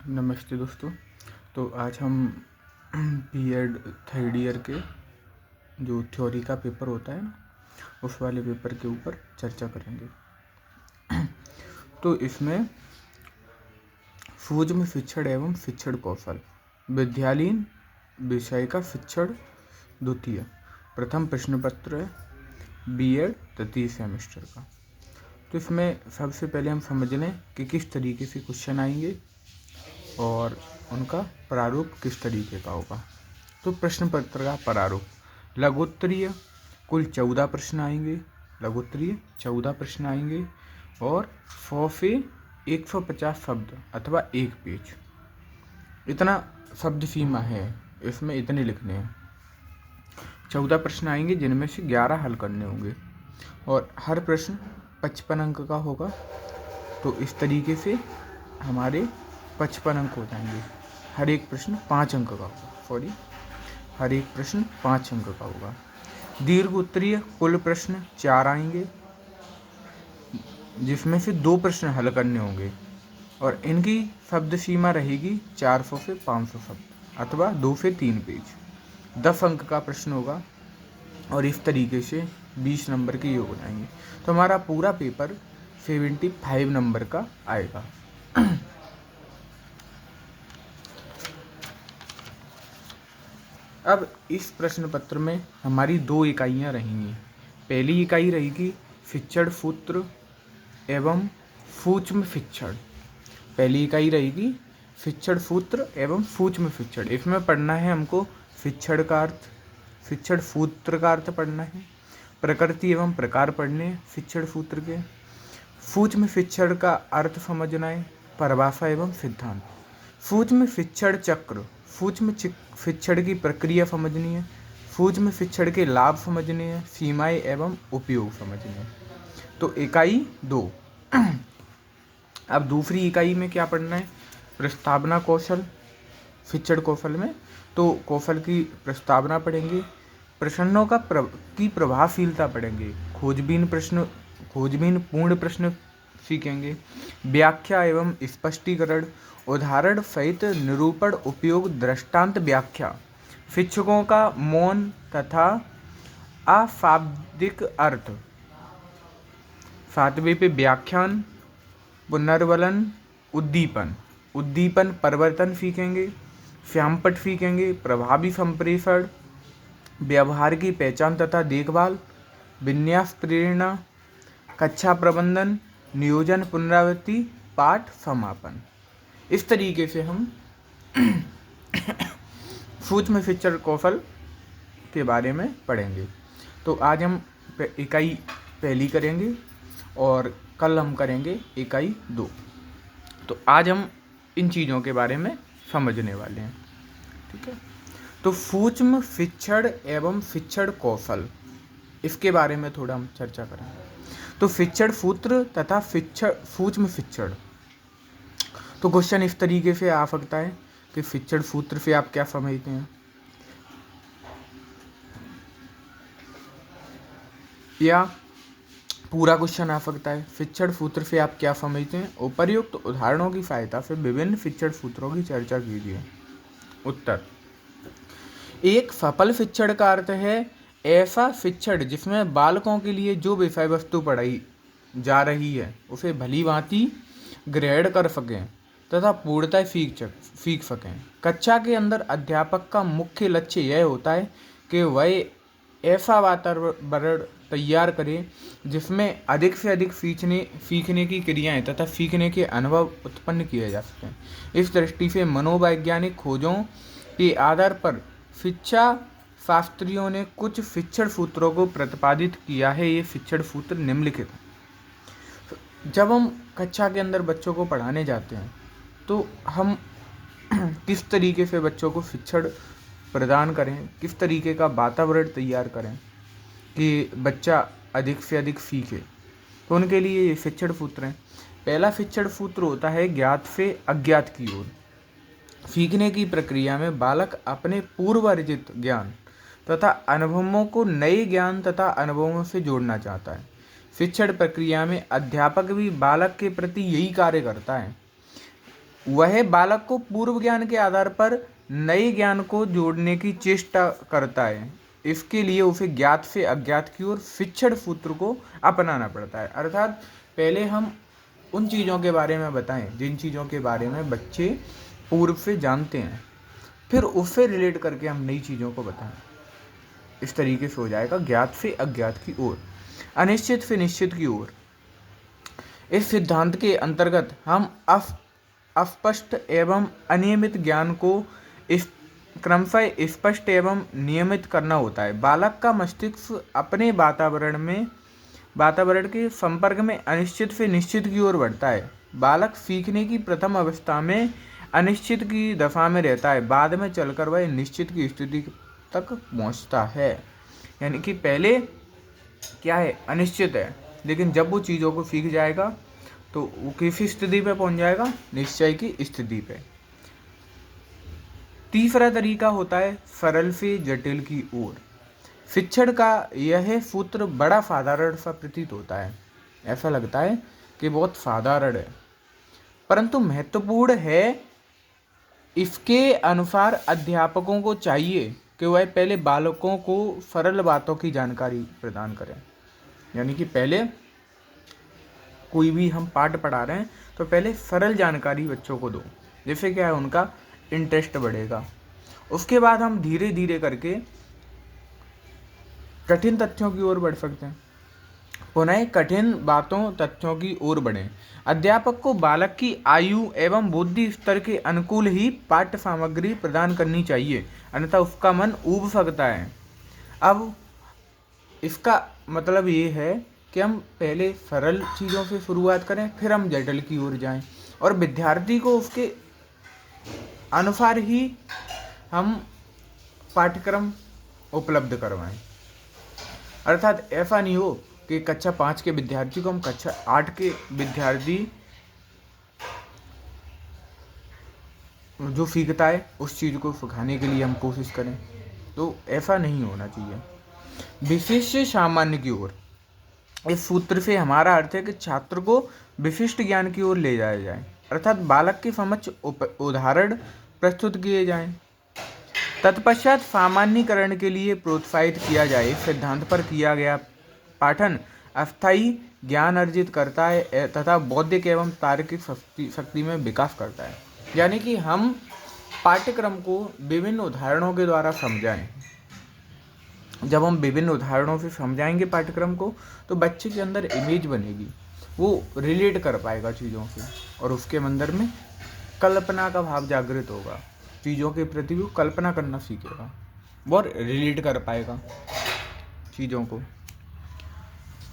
नमस्ते दोस्तों। तो आज हम बीएड थर्ड ईयर के जो थ्योरी का पेपर होता है ना, उस वाले पेपर के ऊपर चर्चा करेंगे। तो इसमें सूक्ष्म शिक्षण एवं शिक्षण कौशल विद्यालयीन विषय का शिक्षण द्वितीय प्रथम प्रश्न पत्र है बीएड तृतीय सेमेस्टर का। तो इसमें सबसे पहले हम समझ लें कि किस तरीके से क्वेश्चन आएंगे और उनका प्रारूप किस तरीके का होगा। तो प्रश्न पत्र का प्रारूप लघुत्तरीय कुल 14 प्रश्न आएंगे, लघुत्तरीय 14 प्रश्न आएंगे और 100 से 150 शब्द अथवा एक पेज, इतना शब्द सीमा है इसमें, इतने लिखने हैं। 14 प्रश्न आएंगे जिनमें से 11 हल करने होंगे और हर प्रश्न 55 अंक का होगा। तो इस तरीके से हमारे 55 अंक हो जाएंगे। हर एक प्रश्न 5 अंक का होगा, हर एक प्रश्न 5 अंक का होगा। दीर्घ उत्तरीय कुल प्रश्न 4 आएंगे जिसमें से 2 प्रश्न हल करने होंगे और इनकी शब्द सीमा रहेगी 400 से 500 शब्द अथवा 2 से 3 पेज। 10 अंक का प्रश्न होगा और इस तरीके से 20 नंबर के ये हो जाएंगे। तो हमारा पूरा पेपर 75 नंबर का आएगा। अब इस प्रश्न पत्र में हमारी 2 इकाइयाँ रहेंगी। पहली इकाई रहेगी शिक्षण सूत्र एवं सूक्ष्म शिक्षण। पहली इकाई रहेगी शिक्षण सूत्र एवं सूक्ष्म शिक्षण। इसमें पढ़ना है हमको शिक्षण का अर्थ, शिक्षण सूत्र का अर्थ पढ़ना है, प्रकृति एवं प्रकार पढ़ने हैं शिक्षण सूत्र के, सूक्ष्म शिक्षण का अर्थ समझना है, परिभाषा एवं सिद्धांत, सूक्ष्म शिक्षण चक्र, सूक्ष्म शिक्षण की प्रक्रिया समझनी है, सूक्ष्म शिक्षण के लाभ समझने हैं, सीमाएं एवं उपयोग समझने हैं। तो इकाई 2। अब दूसरी इकाई में क्या पढ़ना है, प्रस्तावना कौशल। शिक्षण कौशल में तो कौशल की प्रस्तावना पढ़ेंगे, प्रश्नों की प्रभावशीलता पढ़ेंगे, खोजबीन पूर्ण प्रश्न सीखेंगे, व्याख्या एवं स्पष्टीकरण, उदाहरण सहित निरूपण, उपयोग, दृष्टांत, व्याख्या, शिक्षकों का मौन तथा अशाब्दिक अर्थ। 7वें पे व्याख्यान, पुनर्वलन, उद्दीपन परिवर्तन सीखेंगे, श्यामपट सीखेंगे, प्रभावी संप्रेषण, व्यवहार की पहचान तथा देखभाल, विन्यास प्रेरणा, कक्षा प्रबंधन, नियोजन पुनरावृत्ति, पाठ समापन। इस तरीके से हम सूक्ष्म शिक्षण कौशल के बारे में पढ़ेंगे। तो आज हम इकाई पहली करेंगे और कल हम करेंगे इकाई 2। तो आज हम इन चीज़ों के बारे में समझने वाले हैं, ठीक है। तो सूक्ष्म शिक्षण एवं शिक्षण कौशल, इसके बारे में थोड़ा हम चर्चा करेंगे। तो शिक्षण सूत्र तथा सूक्ष्म शिक्षण। तो क्वेश्चन इस तरीके से आ सकता है कि शिक्षण सूत्र से आप क्या समझते हैं, या पूरा क्वेश्चन आ सकता है शिक्षण सूत्र से आप क्या समझते हैं, उपर्युक्त उदाहरणों की सहायता से विभिन्न शिक्षण सूत्रों की चर्चा कीजिए। उत्तर, एक सफल शिक्षण का अर्थ है ऐसा शिक्षण जिसमें बालकों के लिए जो विषय वस्तु पढ़ाई जा रही है उसे भली भांति ग्रहण कर सकें तथा पूर्णतः सीख सकें। कक्षा के अंदर अध्यापक का मुख्य लक्ष्य यह होता है कि वह ऐसा वातावरण तैयार करे जिसमें अधिक से अधिक सीखने की क्रियाएं तथा सीखने के अनुभव उत्पन्न किए जा सकें। इस दृष्टि से मनोवैज्ञानिक खोजों के आधार पर शिक्षा शास्त्रियों ने कुछ शिक्षण सूत्रों को प्रतिपादित किया है। ये शिक्षण सूत्र निम्नलिखित हैं। जब हम कक्षा के अंदर बच्चों को पढ़ाने जाते हैं तो हम किस तरीके से बच्चों को शिक्षण प्रदान करें, किस तरीके का वातावरण तैयार करें कि बच्चा अधिक से अधिक सीखे, तो उनके लिए ये शिक्षण सूत्र हैं। पहला शिक्षण सूत्र होता है ज्ञात से अज्ञात की ओर। सीखने की प्रक्रिया में बालक अपने पूर्व अर्जित ज्ञान तथा अनुभवों को नए ज्ञान तथा अनुभवों से जोड़ना चाहता है। शिक्षण प्रक्रिया में अध्यापक भी बालक के प्रति यही कार्य करता है। वह बालक को पूर्व ज्ञान के आधार पर नए ज्ञान को जोड़ने की चेष्टा करता है। इसके लिए उसे ज्ञात से अज्ञात की ओर शिक्षण सूत्र को अपनाना पड़ता है। अर्थात पहले हम उन चीज़ों के बारे में बताएं जिन चीज़ों के बारे में बच्चे पूर्व से जानते हैं, फिर उससे रिलेट करके हम नई चीज़ों को बताएं। इस तरीके से हो जाएगा ज्ञात से अज्ञात की ओर, अनिश्चित से निश्चित की ओर। इस सिद्धांत के अंतर्गत हम अस्पष्ट एवं अनियमित ज्ञान को इस क्रमशः स्पष्ट एवं नियमित करना होता है। बालक का मस्तिष्क अपने वातावरण के संपर्क में अनिश्चित से निश्चित की ओर बढ़ता है। बालक सीखने की प्रथम अवस्था में अनिश्चित की दशा में रहता है, बाद में चलकर वह निश्चित की स्थिति तक पहुंचता है। यानी कि पहले क्या है, अनिश्चित है, लेकिन जब वो चीज़ों को सीख जाएगा तो वो किस स्थिति पे पहुंच जाएगा, निश्चय की स्थिति पे। तीसरा तरीका होता है सरल से जटिल की ओर। शिक्षण का यह सूत्र बड़ा साधारण सा प्रतीत होता है, ऐसा लगता है कि बहुत साधारण है, परंतु महत्वपूर्ण है। इसके अनुसार अध्यापकों को चाहिए कि वह पहले बालकों को सरल बातों की जानकारी प्रदान करें। यानी कि पहले कोई भी हम पाठ पढ़ा रहे हैं तो पहले सरल जानकारी बच्चों को दो, जिससे क्या है, उनका इंटरेस्ट बढ़ेगा। उसके बाद हम धीरे धीरे करके कठिन तथ्यों की ओर बढ़ सकते हैं, पुनः कठिन बातों तथ्यों की ओर बढ़ें। अध्यापक को बालक की आयु एवं बुद्धि स्तर के अनुकूल ही पाठ्य सामग्री प्रदान करनी चाहिए, अन्यथा उसका मन ऊब सकता है। अब इसका मतलब ये है कि हम पहले सरल चीज़ों से शुरुआत करें, फिर हम जटिल की ओर जाएं, और विद्यार्थी को उसके अनुसार ही हम पाठ्यक्रम उपलब्ध करवाएं। अर्थात ऐसा नहीं हो कि कक्षा 5 के विद्यार्थी को हम कक्षा 8 के विद्यार्थी जो सीखता है उस चीज़ को सिखाने के लिए हम कोशिश करें, तो ऐसा नहीं होना चाहिए। विशिष्ट सामान्य की ओर, इस सूत्र से हमारा अर्थ है कि छात्र को विशिष्ट ज्ञान की ओर ले जाया जाए, अर्थात बालक के समक्ष उदाहरण प्रस्तुत किए जाएं। तत्पश्चात सामान्यीकरण के लिए प्रोत्साहित किया जाए। सिद्धांत पर किया गया पाठन अस्थायी ज्ञान अर्जित करता है तथा बौद्धिक एवं तार्किक शक्ति में विकास करता है। यानी कि हम पाठ्यक्रम को विभिन्न उदाहरणों के द्वारा समझाएं। जब हम विभिन्न उदाहरणों से समझाएंगे पाठ्यक्रम को, तो बच्चे के अंदर इमेज बनेगी, वो रिलेट कर पाएगा चीज़ों से, और उसके अंदर में कल्पना का भाव जागृत होगा। चीज़ों के प्रति वो कल्पना करना सीखेगा और रिलेट कर पाएगा चीज़ों को।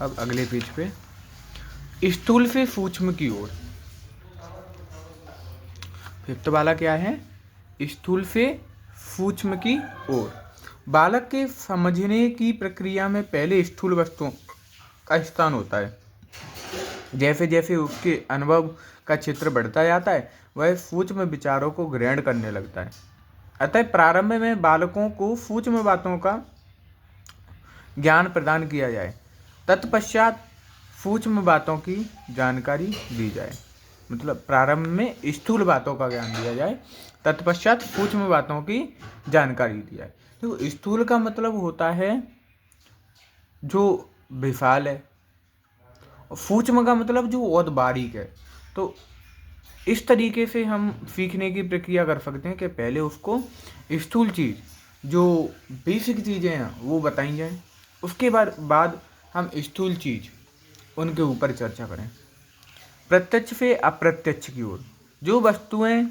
अब अगले पेज पे स्थूल से सूक्ष्म की ओर। फिफ्थ वाला क्या है, स्थूल से सूक्ष्म की ओर। बालक के समझने की प्रक्रिया में पहले स्थूल वस्तुओं का स्थान होता है। जैसे जैसे उसके अनुभव का क्षेत्र बढ़ता जाता है, वह सूक्ष्म विचारों को ग्रहण करने लगता है। अतः प्रारंभ में बालकों को सूक्ष्म बातों का ज्ञान प्रदान किया जाए, तत्पश्चात सूक्ष्म बातों की जानकारी दी जाए। मतलब प्रारंभ में स्थूल बातों का ज्ञान दिया जाए, तत्पश्चात सूक्ष्म बातों की जानकारी दी जाए। तो स्थूल का मतलब होता है जो विशाल है, और सूक्ष्म का मतलब जो बहुत बारीक है। तो इस तरीके से हम सीखने की प्रक्रिया कर सकते हैं कि पहले उसको स्थूल चीज़ जो बेसिक चीज़ें हैं वो बताई जाए, उसके बाद हम स्थूल चीज़ उनके ऊपर चर्चा करें। प्रत्यक्ष से अप्रत्यक्ष की ओर, जो वस्तुएं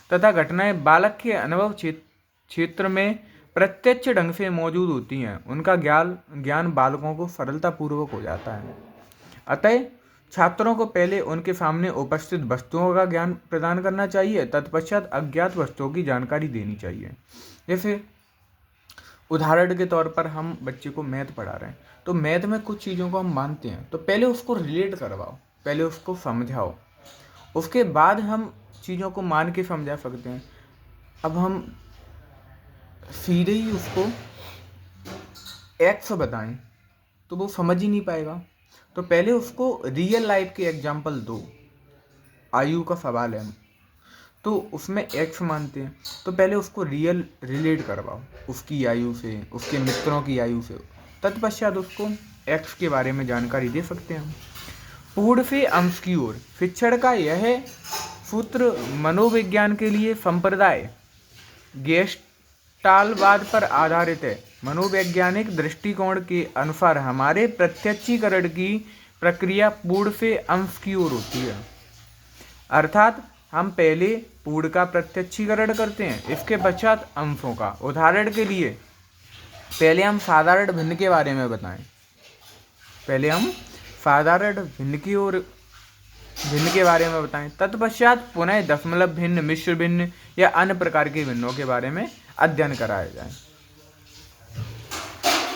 तथा घटनाएं बालक के अनुभव क्षेत्र में प्रत्यक्ष ढंग से मौजूद होती हैं, उनका ज्ञान बालकों को सरलतापूर्वक हो जाता है। अतः छात्रों को पहले उनके सामने उपस्थित वस्तुओं का ज्ञान प्रदान करना चाहिए, तत्पश्चात अज्ञात वस्तुओं की जानकारी देनी चाहिए। जैसे उदाहरण के तौर पर हम बच्चे को मैथ पढ़ा रहे हैं, तो मैथ में कुछ चीज़ों को हम मानते हैं, तो पहले उसको रिलेट करवाओ, पहले उसको समझाओ, उसके बाद हम चीज़ों को मान के समझा सकते हैं। अब हम सीधे ही उसको एक्स बताएं तो वो समझ ही नहीं पाएगा, तो पहले उसको रियल लाइफ के एग्जाम्पल दो। आयु का सवाल है, तो उसमें एक्स मानते हैं, तो पहले उसको रिलेट करवाओ उसकी आयु से, उसके मित्रों की आयु से, तत्पश्चात उसको एक्स के बारे में जानकारी दे सकते हैं। पूर्ण से अंश की ओर शिक्षण का यह सूत्र मनोविज्ञान के लिए संप्रदाय गेस्टालवाद पर आधारित है। मनोवैज्ञानिक दृष्टिकोण के अनुसार हमारे प्रत्यक्षीकरण की प्रक्रिया पूर्ण से अंश की ओर होती है, अर्थात हम पहले पूर्ण का प्रत्यक्षीकरण करते हैं, इसके पश्चात अंशों का। उदाहरण के लिए पहले हम साधारण भिन्न के बारे में बताएं, पहले हम साधारण भिन्न की ओर भिन्न के बारे में बताएं, तत्पश्चात पुनः दशमलव भिन्न, मिश्र भिन्न या अन्य प्रकार के भिन्नों के बारे में अध्ययन कराया जाए।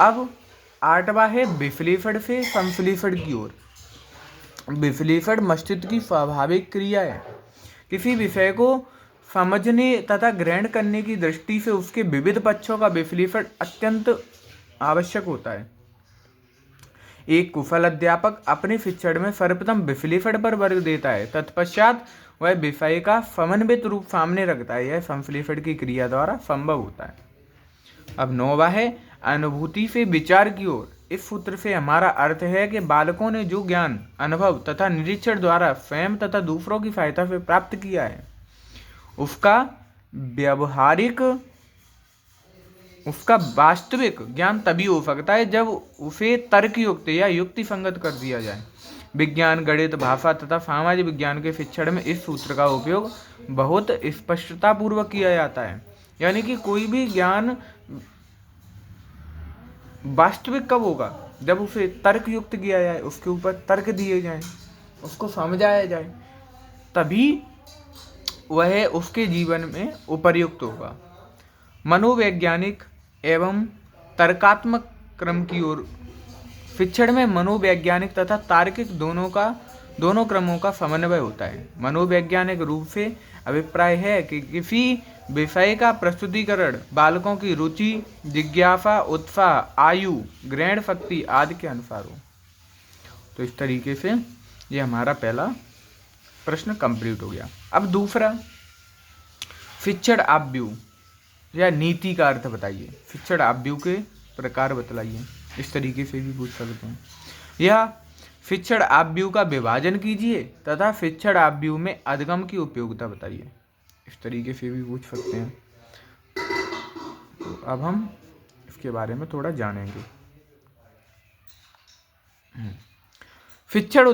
अब 8वां है विश्लेषण से संश्लेषण की ओर। विश्लेषण मस्तिष्क की स्वाभाविक क्रिया है। किसी विषय को समझने तथा ग्रहण करने की दृष्टि से उसके विविध पक्षों का विश्लेषण अत्यंत आवश्यक होता है। एक कुशल अध्यापक अपने शिक्षण में सर्वप्रथम विश्लेषण पर वर्ग देता है, तत्पश्चात वह विषय का समन्वित रूप सामने रखता है। यह संश्लेषण की क्रिया द्वारा संभव होता है। अब 9वां है अनुभूति से विचार की ओर। इस सूत्र से हमारा अर्थ है कि बालकों ने जो ज्ञान, अनुभव तथा निरीक्षण द्वारा स्वयं तथा दूसरों की सहायता से प्राप्त किया है, उसका वास्तविक ज्ञान तभी हो सकता है जब उसे तर्कयुक्त या युक्ति संगत कर दिया जाए। विज्ञान, गणित, भाषा तथा सामाजिक विज्ञान के शिक्षण में इस सूत्र का उपयोग बहुत स्पष्टता पूर्वक किया जाता है। यानी कि कोई भी ज्ञान वास्तविक कब होगा? जब उसे तर्कयुक्त किया जाए, उसके ऊपर तर्क दिए जाए, उसको समझाया जाए, तभी वह उसके जीवन में उपयुक्त होगा। मनोवैज्ञानिक एवं तर्कात्मक क्रम की ओर। शिक्षण में मनोवैज्ञानिक तथा तार्किक दोनों क्रमों का समन्वय होता है। मनोवैज्ञानिक रूप से अभिप्राय है कि किसी विषय का प्रस्तुतिकरण बालकों की रुचि, जिज्ञासा, उत्साह, आयु, ग्रहण शक्ति आदि के अनुसार हो। तो इस तरीके से ये हमारा पहला प्रश्न कंप्लीट हो गया। अब दूसरा, शिक्षण आव्यूह या नीति का अर्थ बताइए। शिक्षण आव्यूह के प्रकार बतलाइए। इस तरीके से भी पूछ सकते हैं। या शिक्षण आव्यूह का विभाजन कीजिए तथा शिक्षण आव्यूह में अधिगम की उपयोगिता बताइए। इस तरीके से भी पूछ सकते हैं। तो अब हम इसके बारे में थोड़ा जानेंगे। शिक्षण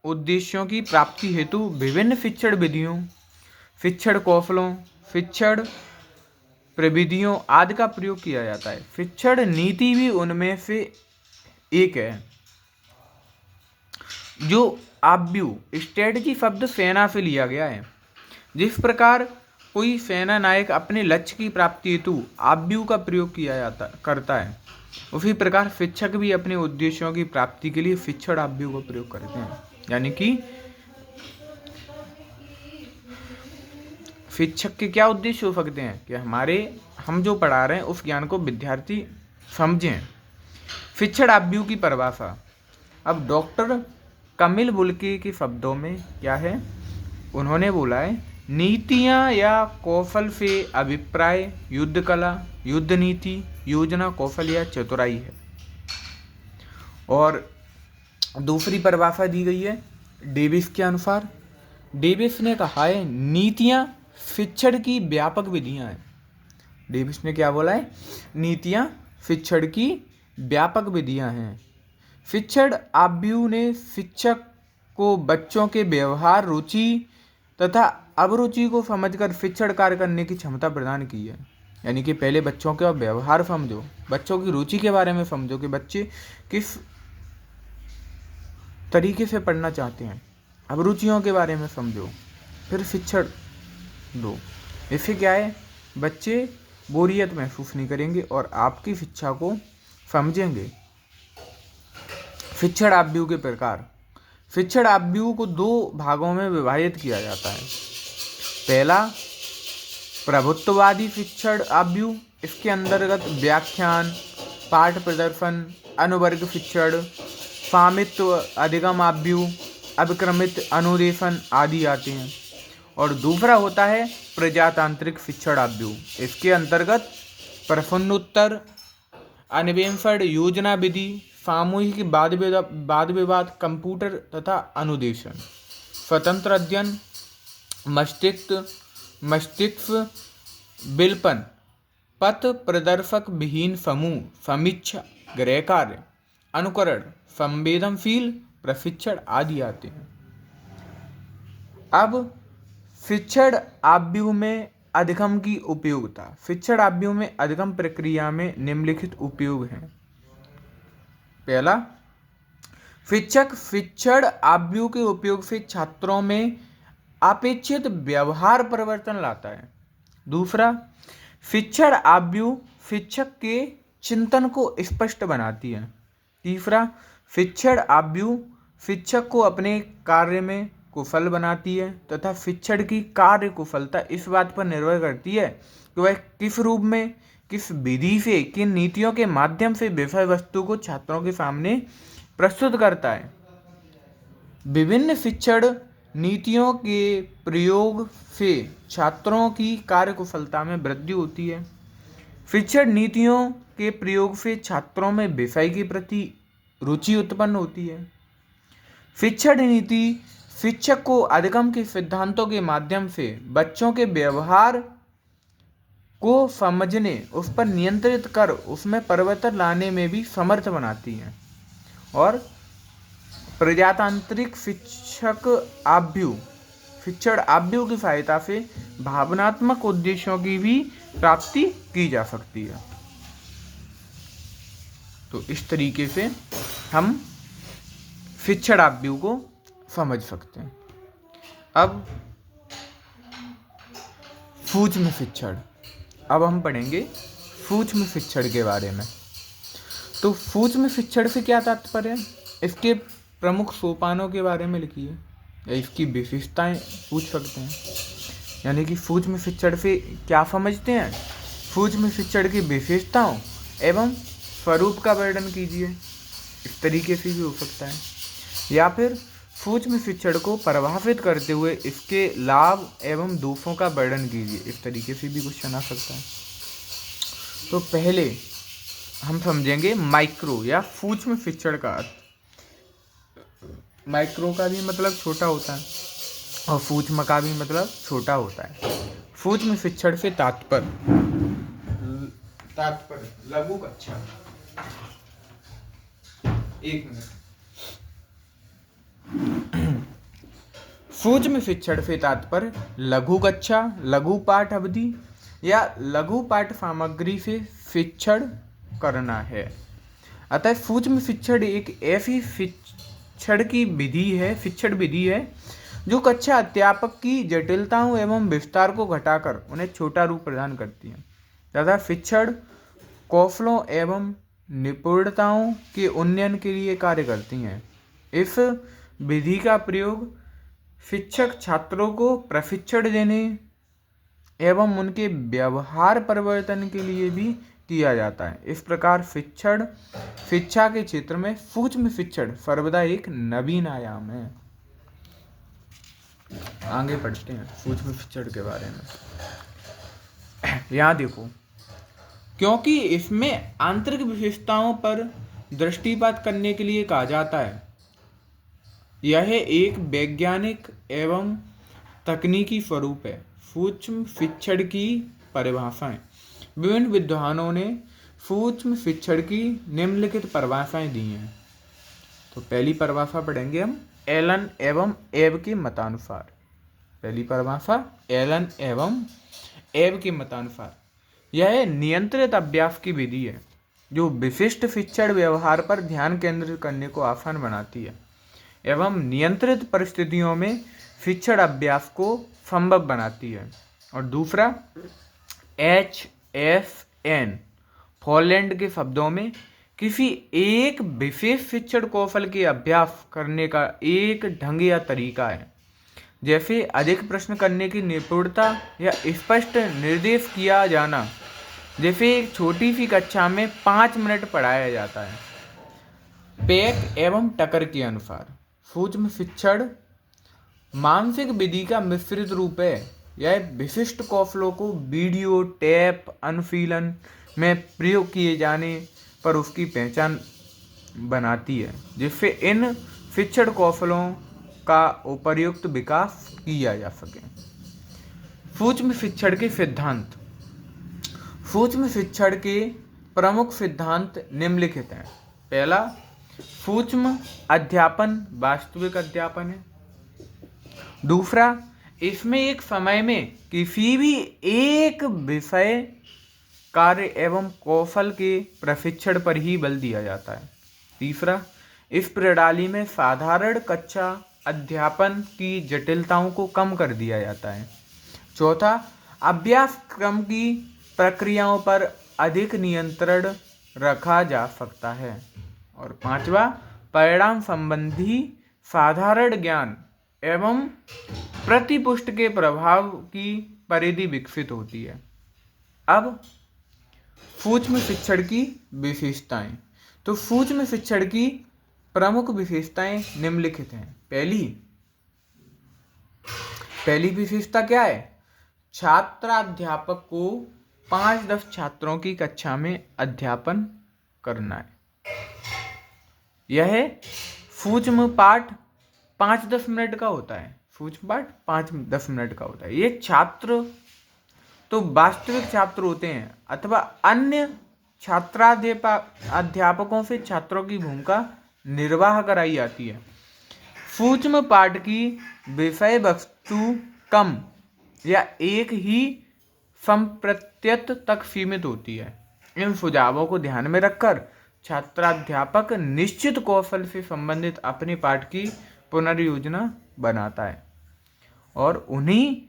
उद्देश्यों की प्राप्ति हेतु विभिन्न शिक्षण विधियों, शिक्षण कौशलों, शिक्षण प्रविधियों आदि का प्रयोग किया जाता है। शिक्षण नीति भी उनमें से एक है। जो आव्यूह स्ट्रेटजी शब्द सेना से लिया गया है। जिस प्रकार कोई सेना नायक अपने लक्ष्य की प्राप्ति हेतु आव्यूह का प्रयोग करता है, उसी प्रकार शिक्षक भी अपने उद्देश्यों की प्राप्ति के लिए शिक्षण आव्यूह का प्रयोग करते हैं। यानी कि शिक्षक के क्या उद्देश्य हो सकते हैं कि हम जो पढ़ा रहे हैं उस ज्ञान को विद्यार्थी समझें। शिक्षण आव्यूह की परिभाषा। अब डॉक्टर कमिल बुल्के के शब्दों में क्या है, उन्होंने बोला है, नीतियाँ या कौशल से अभिप्राय युद्ध कला, युद्ध नीति, योजना, कौशल या चतुराई है। और दूसरी परिभाषा दी गई है डेविस के अनुसार। डेविस ने कहा है नीतियाँ शिक्षण की व्यापक विधियाँ हैं। डेविस ने क्या बोला है? नीतियाँ शिक्षण की व्यापक विधियाँ हैं। शिक्षण आव्यूह ने शिक्षक को बच्चों के व्यवहार, रुचि तथा अभिरुचि को समझकर शिक्षण कार्य करने की क्षमता प्रदान की है। यानी कि पहले बच्चों का व्यवहार समझो, बच्चों की रुचि के बारे में समझो कि बच्चे किस तरीके से पढ़ना चाहते हैं, अभिरुचियों के बारे में समझो, फिर शिक्षण दो। इससे क्या है, बच्चे बोरियत महसूस नहीं करेंगे और आपकी शिक्षा को समझेंगे। शिक्षण आव्यूह के प्रकार। शिक्षण आव्यूह को दो भागों में विभाजित किया जाता है। पहला, प्रभुत्ववादी शिक्षण आव्यूह। इसके अंतर्गत व्याख्यान, पाठ प्रदर्शन, अनुवर्ग शिक्षण, स्वामित्व, अधिगम आव्यूह, अभिक्रमित अनुदेशन आदि आते हैं। और दूसरा होता है प्रजातांत्रिक शिक्षण आव्यूह। इसके अंतर्गत प्रश्नोत्तर, अन्वेषण, योजना विधि, सामूहिक वाद विवाद, कंप्यूटर तथा अनुदेशन, स्वतंत्र अध्ययन, मस्तिष्क विल्पन, पथ प्रदर्शक विहीन समूह, समीक्षा, गृह कार्य, अनुकरण, संवेदनशील प्रशिक्षण आदि आते हैं। अब शिक्षण आव्यूह में अधिगम की उपयोगिता। शिक्षण आव्यूह में अधिगम प्रक्रिया में निम्नलिखित उपयोग हैं। पहला, शिक्षक शिक्षण आव्यूह के उपयोग से छात्रों में अपेक्षित व्यवहार परिवर्तन लाता है। दूसरा, शिक्षण आव्यूह शिक्षक के चिंतन को स्पष्ट बनाती है। तीसरा, शिक्षण आव्यूह शिक्षक को अपने कार्य में कुशल बनाती है तथा शिक्षण की कार्य कुशलता इस बात पर निर्भर करती है कि वह किस रूप में, किस विधि से, किन नीतियों के माध्यम से विषय वस्तु को छात्रों के सामने प्रस्तुत करता है। विभिन्न शिक्षण नीतियों के प्रयोग से छात्रों की कार्यकुशलता में वृद्धि होती है। शिक्षण नीतियों के प्रयोग से छात्रों में विषय के प्रति रुचि उत्पन्न होती है। शिक्षण नीति शिक्षक को अधिगम के सिद्धांतों के माध्यम से बच्चों के व्यवहार को समझने, उस पर नियंत्रित कर उसमें परिवर्तन लाने में भी समर्थ बनाती है। और प्रजातांत्रिक शिक्षण आव्यूह की सहायता से भावनात्मक उद्देश्यों की भी प्राप्ति की जा सकती है। तो इस तरीके से हम शिक्षण आव्यूह को समझ सकते हैं। अब सूक्ष्म शिक्षण, अब हम पढ़ेंगे सूक्ष्म शिक्षण के बारे में। तो सूक्ष्म शिक्षण से क्या तात्पर्य है, इसके प्रमुख सोपानों के बारे में लिखिए या इसकी विशेषताएं पूछ सकते हैं। यानी कि सूक्ष्म शिक्षण से क्या समझते हैं, सूक्ष्म शिक्षण की विशेषताओं एवं स्वरूप का वर्णन कीजिए, इस तरीके से भी हो सकता है। या फिर सूक्ष्म शिक्षण को परिभाषित करते हुए इसके लाभ एवं दोषों का वर्णन कीजिए, इस तरीके से भी क्वेश्चन आ सकता है। तो पहले हम समझेंगे माइक्रो या सूक्ष्म शिक्षण का अर्थ। माइक्रो का भी मतलब छोटा होता है और सूक्ष्म का भी मतलब छोटा होता है। सूक्ष्म शिक्षण से तात्पर्य लघु कक्षा। एक मिनट। सूक्ष्म शिक्षण से तात्पर्य लघु कक्षा, लघु पाठ अवधि या लघु पाठ सामग्री से शिक्षण करना है। अतः सूक्ष्म शिक्षण एक ऐसी शिक्षण विधि है जो कक्षा अध्यापक की जटिलताओं एवं विस्तार को घटाकर उन्हें छोटा रूप प्रदान करती है तथा शिक्षण कौशलों एवं निपुणताओं के उन्नयन के लिए कार्य करती हैं। इस विधि का प्रयोग शिक्षक छात्रों को प्रशिक्षण देने एवं उनके व्यवहार परिवर्तन के लिए भी किया जाता है। इस प्रकार शिक्षा के क्षेत्र में सूक्ष्म शिक्षण सर्वदा एक नवीन आयाम है। आगे पढ़ते हैं सूक्ष्म शिक्षण के बारे में। यहाँ देखो, क्योंकि इसमें आंतरिक विशेषताओं पर दृष्टिपात करने के लिए कहा जाता है, यह एक वैज्ञानिक एवं तकनीकी स्वरूप है। सूक्ष्म शिक्षण की परिभाषाएं। विभिन्न विद्वानों ने सूक्ष्म शिक्षण की निम्नलिखित परिभाषाएं दी हैं। तो पहली परिभाषा पढ़ेंगे हम एलन एवं एब के मतानुसार। पहली परिभाषा एलन एवं एब के मतानुसार, यह नियंत्रित अभ्यास की विधि है जो विशिष्ट शिक्षण व्यवहार पर ध्यान केंद्रित करने को आसान बनाती है एवं नियंत्रित परिस्थितियों में शिक्षण अभ्यास को संभव बनाती है। और दूसरा HSN हॉलैंड के शब्दों में किसी एक विशेष शिक्षण कौशल के अभ्यास करने का एक ढंग या तरीका है, जैसे अधिक प्रश्न करने की निपुणता या स्पष्ट निर्देश किया जाना, जैसे एक छोटी सी कक्षा में 5 मिनट पढ़ाया जाता है। पेक एवं टकर के अनुसार सूक्ष्म शिक्षण मानसिक विधि का मिश्रित रूप है। यह विशिष्ट कौशलों को वीडियो टेप अनुशीलन में प्रयोग किए जाने पर उसकी पहचान बनाती है, जिससे इन शिक्षण कौशलों का उपयुक्त विकास किया जा सके। सूक्ष्म शिक्षण के सिद्धांत। सूक्ष्म शिक्षण के प्रमुख सिद्धांत निम्नलिखित हैं। पहला, सूक्ष्म अध्यापन वास्तविक अध्यापन है। दूसरा, इसमें एक समय में किसी भी एक विषय कार्य एवं कौशल के प्रशिक्षण पर ही बल दिया जाता है। तीसरा, इस प्रणाली में साधारण कक्षा अध्यापन की जटिलताओं को कम कर दिया जाता है। चौथा, अभ्यासक्रम की प्रक्रियाओं पर अधिक नियंत्रण रखा जा सकता है। और पांचवा, परिणाम संबंधी साधारण ज्ञान एवं प्रतिपुष्ट के प्रभाव की परिधि विकसित होती है। अब सूक्ष्म शिक्षण की विशेषताएं। तो सूक्ष्म शिक्षण की प्रमुख विशेषताएं निम्नलिखित हैं। पहली विशेषता क्या है? छात्राध्यापक को 5-10 छात्रों की कक्षा में अध्यापन करना है। यह सूक्ष्म पाठ 5-10 मिनट का होता है। सूक्ष्म पाठ 5-10 मिनट का होता है। ये छात्र तो वास्तविक छात्र होते हैं अथवा अन्य अध्यापकों से छात्रों की भूमिका निर्वाह कराई जाती है। सूक्ष्म पाठ की विषय वस्तु कम या एक ही संप्रत्यत तक सीमित होती है। इन सुझावों को ध्यान में रखकर छात्राध्यापक निश्चित कौशल से संबंधित अपने पाठ की पुनर्योजना बनाता है और उन्हीं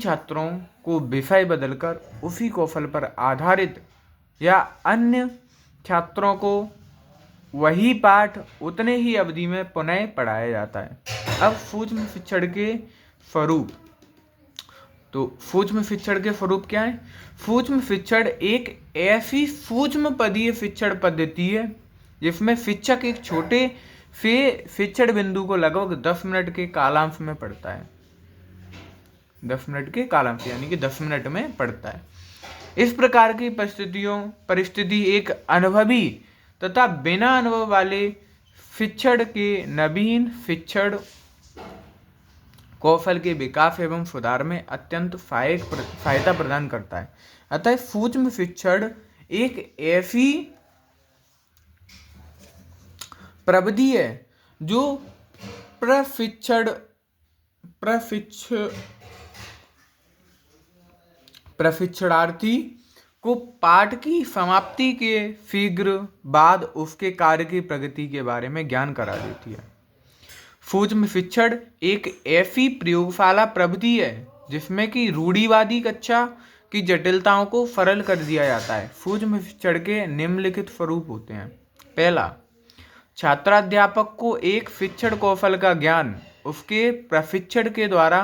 छात्रों को विषय बदलकर उसी कौशल पर आधारित या अन्य छात्रों को वही पाठ उतने ही अवधि में पुनः पढ़ाया जाता है। अब सूक्ष्म शिक्षण के स्वरूप। तो सूक्ष्म शिक्षण के स्वरूप क्या है? सूक्ष्म शिक्षण एक ऐसी सूक्ष्म पदीय शिक्षण पद्धति है जिसमें शिक्षक एक छोटे से शिक्षण बिंदु को लगभग 10 मिनट के कालांश में पढ़ता है। 10 मिनट के कालांश यानी कि 10 मिनट में पढ़ता है। इस प्रकार की परिस्थिति एक अनुभवी तथा बिना अनुभव वाले शिक्षण के नवीन शिक्षण कौशल के विकास एवं सुधार में अत्यंत सहायता प्रदान करता है। अतः सूक्ष्म शिक्षण एक ऐसी प्रविधि है जो प्रशिक्षणार्थी को पाठ की समाप्ति के शीघ्र बाद उसके कार्य की प्रगति के बारे में ज्ञान करा देती है। सूक्ष्म शिक्षण एक ऐसी प्रयोगशाला प्रविधि है जिसमें कि रूढ़िवादी कक्षा की जटिलताओं को सरल कर दिया जाता है। सूक्ष्म शिक्षण के निम्नलिखित स्वरूप होते हैं। पहला, छात्राध्यापक को एक शिक्षण कौशल का ज्ञान उसके प्रशिक्षण के द्वारा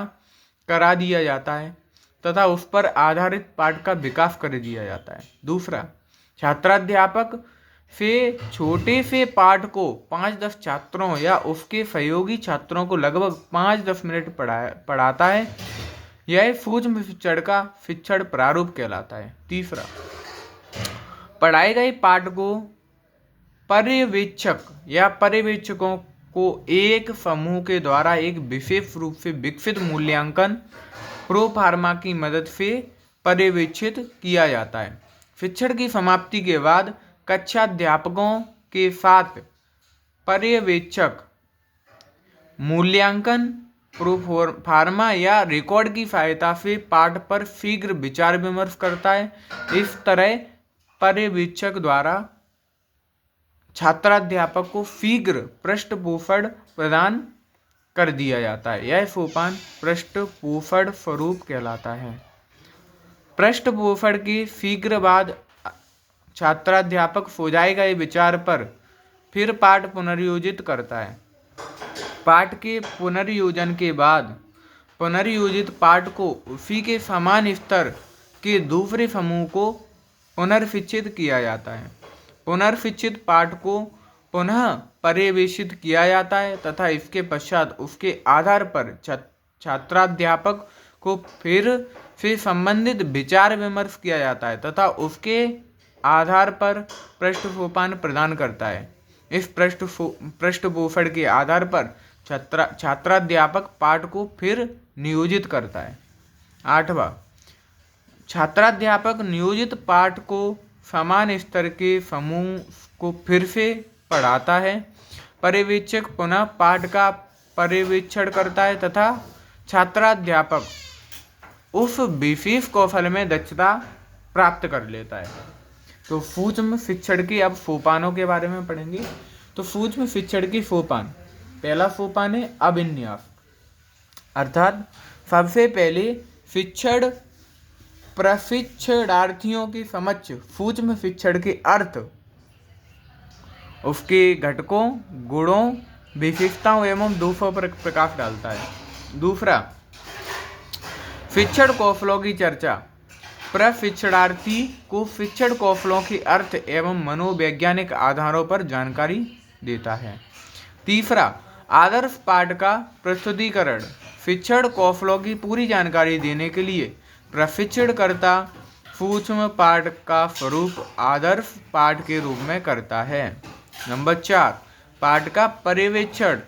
करा दिया जाता है तथा उस पर आधारित पाठ का विकास कर दिया जाता है। दूसरा, छात्राध्यापक से छोटे से पाठ को 5-10 छात्रों या उसके सहयोगी छात्रों को लगभग 5-10 मिनट पढ़ाता है। यह सूक्ष्म शिक्षण का शिक्षण प्रारूप कहलाता है। तीसरा, पढ़ाए गए पाठ को पर्यवेक्षक या पर्यवेक्षकों को एक समूह के द्वारा एक विशेष रूप से विकसित मूल्यांकन प्रोफार्मा की मदद से पर्यवेक्षित किया जाता है। शिक्षण की समाप्ति के बाद कक्षाध्यापकों के साथ पर्यवेक्षक मूल्यांकन प्रोफार्मा या रिकॉर्ड की सहायता से पाठ पर शीघ्र विचार विमर्श करता है। इस तरह पर्यवेक्षक द्वारा छात्राध्यापक को शीघ्र पृष्ठपोषण प्रदान कर दिया जाता है। यह सोपान पृष्ठपोषण स्वरूप कहलाता है। पृष्ठपोषण के शीघ्र बाद छात्राध्यापक सोझाए गए विचार पर फिर पाठ पुनर्योजित करता है। पाठ के पुनर्योजन के बाद पुनर्योजित पाठ को उसी के समान स्तर के दूसरे समूह को पुनर्शिक्षित किया जाता है। पुनर्शिक्षित पाठ को पुनः पर्यवेक्षित किया जाता है तथा इसके पश्चात उसके आधार पर छात्राध्यापक को फिर संबंधित विचार विमर्श किया जाता है तथा उसके आधार पर पृष्ठपोषण प्रदान करता है। इस पृष्ठपोषण के आधार पर छात्राध्यापक पाठ को फिर नियोजित करता है। 8वां, छात्राध्यापक नियोजित पाठ को समान स्तर के समूह को फिर से पढ़ाता है। पर्यवेक्षक पुनः पाठ का पर्यवेक्षण करता है तथा छात्राध्यापक उस विशेष कौशल में दक्षता प्राप्त कर लेता है। तो सूक्ष्म शिक्षण के अब सोपानों के बारे में पढ़ेंगे। तो सूक्ष्म शिक्षण के सोपान, पहला सोपान है अभिन्यास, अर्थात सबसे पहले शिक्षण प्रशिक्षणार्थियों के समक्ष सूक्ष्म शिक्षण के अर्थ, उसके घटकों, गुणों, विशेषताओं एवं दोषों पर प्रकाश डालता है। दूसरा, शिक्षण कौशलों की चर्चा, प्रशिक्षणार्थी को शिक्षण कौशलों के अर्थ एवं मनोवैज्ञानिक आधारों पर जानकारी देता है। तीसरा, आदर्श पाठ का प्रस्तुतिकरण, शिक्षण कौशलों की पूरी जानकारी देने के लिए प्रशिक्षणकर्ता सूक्ष्म पाठ का स्वरूप आदर्श पाठ के रूप में करता है। नंबर 4, पाठ का पर्यवेक्षण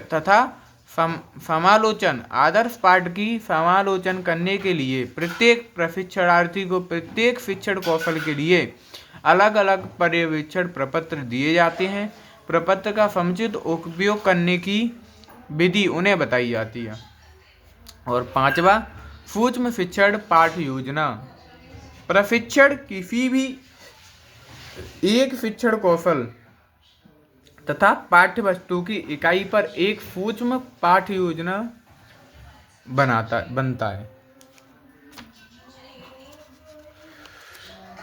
तथा समालोचन, आदर्श पाठ की समालोचन करने के लिए प्रत्येक प्रशिक्षणार्थी को प्रत्येक शिक्षण कौशल के लिए अलग अलग पर्यवेक्षण प्रपत्र दिए जाते हैं। प्रपत्र का समुचित उपयोग करने की विधि उन्हें बताई जाती है। और 5वां, सूक्ष्म शिक्षण पाठ योजना, प्रशिक्षण किसी भी एक शिक्षण कौशल तथा पाठ्य वस्तु की इकाई पर एक सूक्ष्म पाठ योजना बनता है।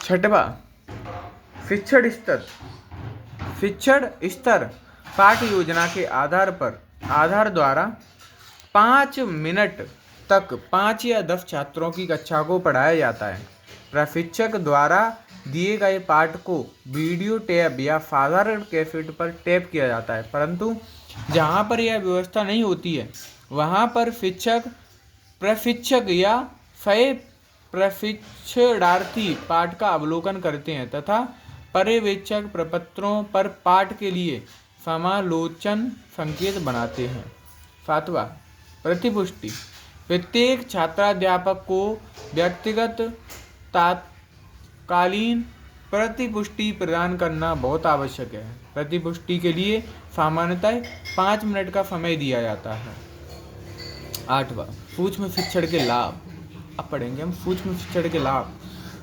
6वां, शिक्षण स्तर, शिक्षण स्तर पाठ योजना के आधार द्वारा 5 मिनट तक 5 या 10 छात्रों की कक्षा को पढ़ाया जाता है। प्रशिक्षक द्वारा दिए गए पाठ को वीडियो टेप या साधारण कैसेट पर टेप किया जाता है, परंतु जहाँ पर यह व्यवस्था नहीं होती है वहाँ पर प्रशिक्षक या सह प्रशिक्षणार्थी पाठ का अवलोकन करते हैं तथा पर्यवेक्षक प्रपत्रों पर पाठ के लिए समालोचन संकेत बनाते हैं। 7वां, प्रतिपुष्टि, प्रत्येक छात्राध्यापक को व्यक्तिगत तात्कालीन प्रतिपुष्टि प्रदान करना बहुत आवश्यक है। प्रतिपुष्टि के लिए सामान्यतः 5 मिनट का समय दिया जाता है। 8वां, सूक्ष्म शिक्षण के लाभ, अब पढ़ेंगे हम सूक्ष्म शिक्षण के लाभ।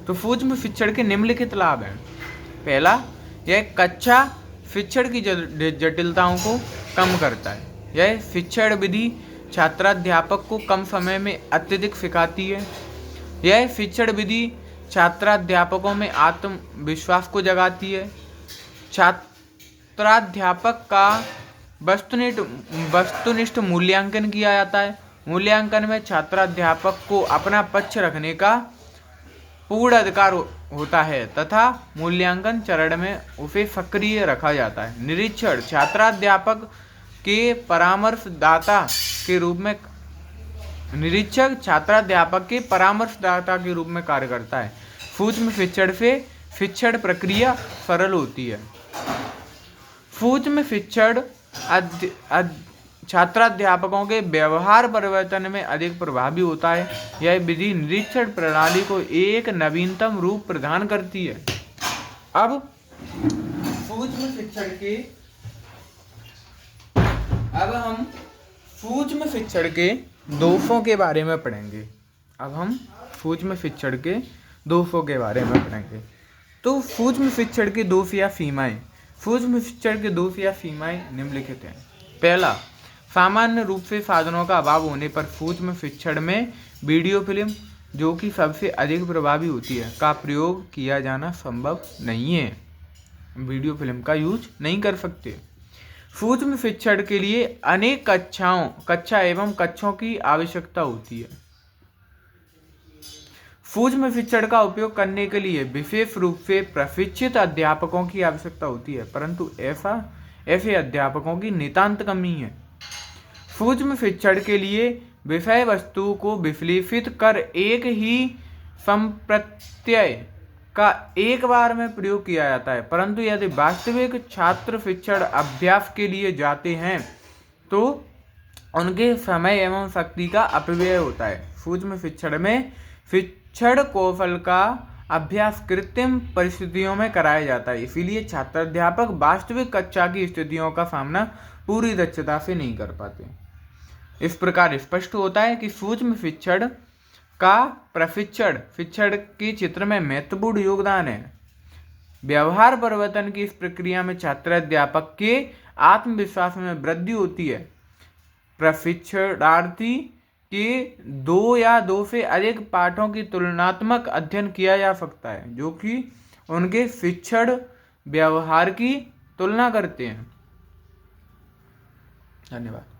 तो सूक्ष्म शिक्षण के निम्नलिखित लाभ हैं। पहला, यह कक्षा शिक्षण की जटिलताओं को कम करता है। यह शिक्षण विधि छात्राध्यापक को कम समय में अत्यधिक सिखाती है। यह शिक्षण विधि छात्राध्यापकों में आत्मविश्वास को जगाती है। छात्राध्यापक का वस्तुनिष्ठ मूल्यांकन किया जाता है। मूल्यांकन में छात्राध्यापक को अपना पक्ष रखने का पूर्ण अधिकार होता है तथा मूल्यांकन चरण में उसे सक्रिय रखा जाता है। निरीक्षण, छात्राध्यापक के परामर्शदाता के रूप में कार्य करता है। सूक्ष्म शिक्षण से शिक्षण प्रक्रिया सरल होती है। सूक्ष्म शिक्षण छात्राध्यापकों के व्यवहार परिवर्तन में अधिक प्रभावी होता है। यह विधि निरीक्षण प्रणाली को एक नवीनतम रूप प्रदान करती है। अब हम सूक्ष्म शिक्षण के दोषों के बारे में पढ़ेंगे। तो सूक्ष्म शिक्षण के दोष या सीमाएं, निम्नलिखित हैं। पहला, सामान्य रूप से साधनों का अभाव होने पर सूक्ष्म शिक्षण में वीडियो फिल्म, जो कि सबसे अधिक प्रभावी होती है, का प्रयोग किया जाना संभव नहीं है। वीडियो फिल्म का यूज नहीं कर सकते। सूक्ष्म शिक्षण के लिए अनेक कक्षा एवं कक्षों की आवश्यकता होती है। सूक्ष्म शिक्षण का उपयोग करने के लिए विशेष रूप से प्रशिक्षित अध्यापकों की आवश्यकता होती है, परंतु ऐसा ऐसे अध्यापकों की नितांत कमी है। सूक्ष्म शिक्षण के लिए विषय वस्तु को विश्लेषित कर एक ही संप्रत्यय का एक बार में प्रयोग किया जाता है, परंतु यदि वास्तविक छात्र शिक्षण अभ्यास के लिए जाते हैं तो उनके समय एवं शक्ति का अपव्यय होता है। सूक्ष्म शिक्षण में शिक्षण कौशल का अभ्यास कृत्रिम परिस्थितियों में कराया जाता है, इसीलिए छात्र अध्यापक वास्तविक कक्षा की स्थितियों का सामना पूरी दक्षता से नहीं कर पाते। इस प्रकार स्पष्ट होता है कि सूक्ष्म शिक्षण का प्रशिक्षण शिक्षण के क्षेत्र में महत्वपूर्ण योगदान है। व्यवहार परिवर्तन की इस प्रक्रिया में छात्र अध्यापक के आत्मविश्वास में वृद्धि होती है। प्रशिक्षणार्थी के 2 या 2 से अधिक पाठों की तुलनात्मक अध्ययन किया जा सकता है, जो कि उनके शिक्षण व्यवहार की तुलना करते हैं। धन्यवाद।